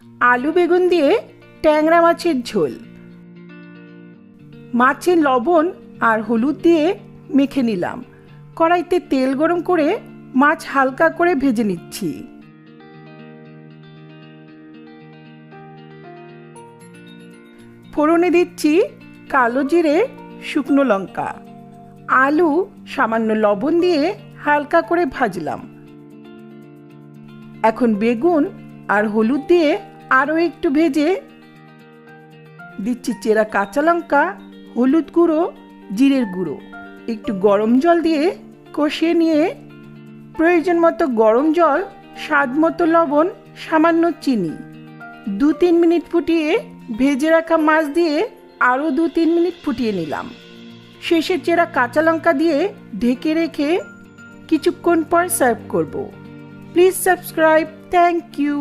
আলু বেগুন দিয়ে ট্যাংরা মাছের ঝোল। মাছে লবণ আর হলুদ দিয়ে মেখে নিলাম। কড়াইতে তেল গরম করে মাছ হালকা করে ভেজে নিচ্ছি। ফোড়নে দিচ্ছি কালো জিরে, শুকনো লঙ্কা। আলু সামান্য লবণ দিয়ে হালকা করে ভাজলাম। এখন বেগুন আর হলুদ দিয়ে আরও একটু ভেজে দিচ্ছি চেরা কাঁচা লঙ্কা, হলুদ গুঁড়ো, জিরের গুঁড়ো। একটু গরম জল দিয়ে কষিয়ে নিয়ে প্রয়োজন মতো গরম জল, স্বাদ মতো লবণ, সামান্য চিনি। 2-3 মিনিট ফুটিয়ে ভেজে রাখা মাছ দিয়ে আরও 2-3 মিনিট ফুটিয়ে নিলাম। শেষে চেরা কাঁচা লঙ্কা দিয়ে ঢেকে রেখে কিছুক্ষণ পর সার্ভ করব। Please subscribe. Thank you.